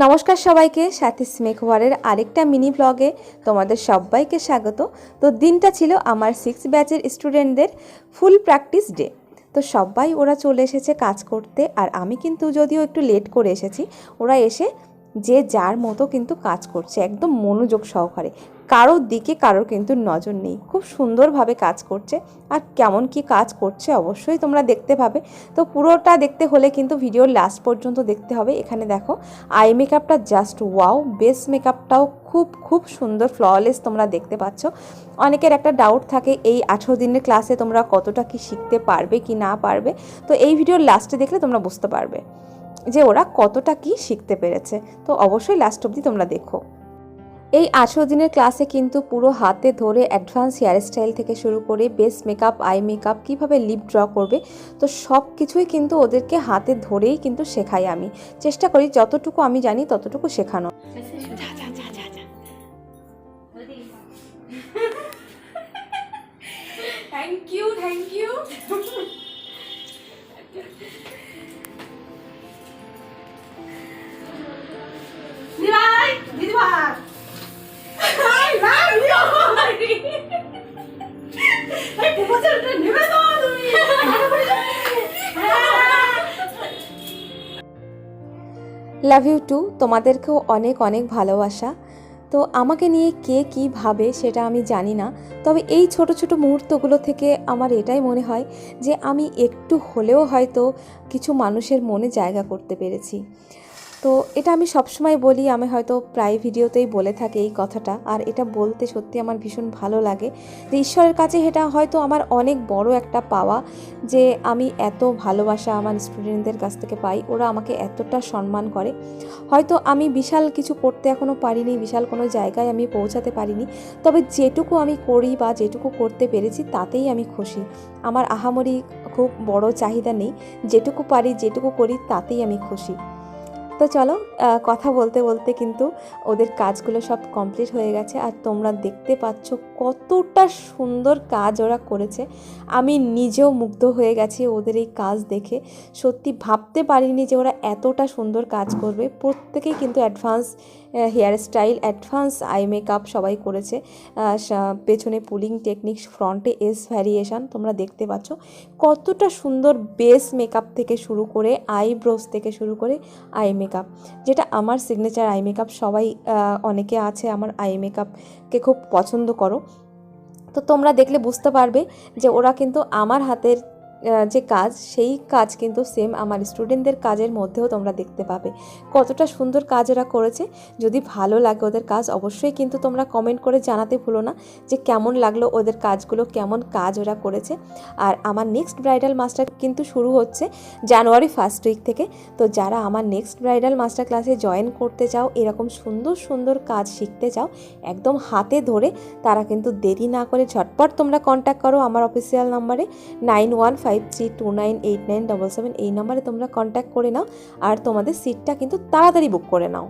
নমস্কার সবাইকে, সাথীস মেকওভারের আরেকটা মিনি ব্লগে তোমাদের সবাইকে স্বাগত। তো দিনটা ছিল আমার 6 ব্যাচের স্টুডেন্টদের ফুল প্র্যাকটিস ডে। তো সবাই ওরা চলে এসেছে কাজ করতে, আর আমি কিন্তু যদিও একটু লেট করে এসেছি। ওরা এসে যে যার মতো কিন্তু কাজ করছে একদম মনোযোগ সহকারে, কারোর দিকে কারোর কিন্তু নজর নেই, খুব সুন্দরভাবে কাজ করছে। আর কেমন কি কাজ করছে অবশ্যই তোমরা দেখতে পাবে। তো পুরোটা দেখতে হলে কিন্তু ভিডিওর লাস্ট পর্যন্ত দেখতে হবে। এখানে দেখো আই মেকআপটা জাস্ট ওয়াও, বেস মেকআপটাও খুব খুব সুন্দর, ফ্ললেস তোমরা দেখতে পাচ্ছ। অনেকের একটা ডাউট থাকে এই 18 দিনের ক্লাসে তোমরা কতটা কি শিখতে পারবে কি না পারবে। তো এই ভিডিওর লাস্টে দেখলে তোমরা বুঝতে পারবে যে ওরা কতটা কি শিখতে পেরেছে। তো অবশ্যই লাস্ট অবধি তোমরা দেখো। এই 18 দিনের ক্লাসে কিন্তু পুরো হাতে ধরে অ্যাডভান্স হেয়ার স্টাইল থেকে শুরু করে বেস মেকআপ, আই মেকআপ, কীভাবে লিপ ড্র করবে, তো সব কিছুই কিন্তু ওদেরকে হাতে ধরেই কিন্তু শেখাই। আমি চেষ্টা করি যতটুকু আমি জানি ততটুকু শেখানো। থ্যাংক ইউ দিদিভাই লাভ ইউ টু, তোমাদেরকেও অনেক অনেক ভালোবাসা। তো আমাকে নিয়ে কে কী ভাবে সেটা আমি জানি না, তবে এই ছোট ছোট মুহূর্তগুলো থেকে আমার এটাই মনে হয় যে আমি একটু হলেও হয়তো কিছু মানুষের মনে জায়গা করতে পেরেছি। তো এটা আমি সবসময় বলি, আমি হয়তো প্রায় ভিডিওতেই বলে থাকি এই কথাটা, আর এটা বলতে সত্যি আমার ভীষণ ভালো লাগে যে ঈশ্বরের কাছে এটা হয়তো আমার অনেক বড় একটা পাওয়া, যে আমি এত ভালোবাসা আমার স্টুডেন্টদের কাছ থেকে পাই, ওরা আমাকে এতটা সম্মান করে। হয়তো আমি বিশাল কিছু করতে এখনও পারিনি, বিশাল কোনো জায়গায় আমি পৌঁছাতে পারিনি, তবে যেটুকু আমি করি বা যেটুকু করতে পেরেছি তাতেই আমি খুশি। আমার আহামরি খুব বড় চাহিদা নেই, যেটুকু পারি যেটুকু করি তাতেই আমি খুশি। তো চলো, কথা বলতে বলতে কিন্তু ওদের কাজগুলো সব কমপ্লিট হয়ে গেছে, আর তোমরা দেখতে পাচ্ছ কতটা সুন্দর কাজ ওরা করেছে। আমি নিজেও মুগ্ধ হয়ে গেছি ওদের এই কাজ দেখে। সত্যি ভাবতে পারিনি যে ওরা এতটা সুন্দর কাজ করবে। প্রত্যেকেই কিন্তু advance hair style, advance eye makeup সবাই করেছে। পেছনে পুলিং টেকনিক, ফ্রন্টে এস ভ্যারিয়েশন তোমরা দেখতে পাচ্ছ। কতটা সুন্দর বেস মেকআপ থেকে শুরু করে আইব্রোস থেকে শুরু করে আই মেকআপ, যেটা আমার সিগনেচার আই মেকআপ। সবাই অনেকে আছে আমার আই মেকআপকে খুব পছন্দ করো। তো তোমরা দেখলে বুঝতে পারবে যে ওরা কিন্তু আমার হাতের যে কাজ, সেই কাজ কিন্তু সেম আমার স্টুডেন্টদের কাজের মধ্যেও তোমরা দেখতে পাবে। কতটা সুন্দর কাজ ওরা করেছে। যদি ভালো লাগে ওদের কাজ অবশ্যই কিন্তু তোমরা কমেন্ট করে জানাতে ভুলো না যে কেমন লাগলো ওদের কাজগুলো, কেমন কাজ ওরা করেছে। আর আমার নেক্সট ব্রাইডাল মাস্টার কিন্তু শুরু হচ্ছে জানুয়ারি 1st উইক থেকে। তো যারা আমার নেক্সট ব্রাইডাল মাস্টার ক্লাসে জয়েন করতে চাও, এরকম সুন্দর সুন্দর কাজ শিখতে চাও একদম হাতে ধরে, তারা কিন্তু দেরি না করে ঝটপট তোমরা কন্ট্যাক্ট করো আমার অফিসিয়াল নাম্বারে 9153298977। এই নাম্বারে তোমরা কন্ট্যাক্ট করে নাও, আর তোমাদের সিটটা কিন্তু তাড়াতাড়ি বুক করে নাও।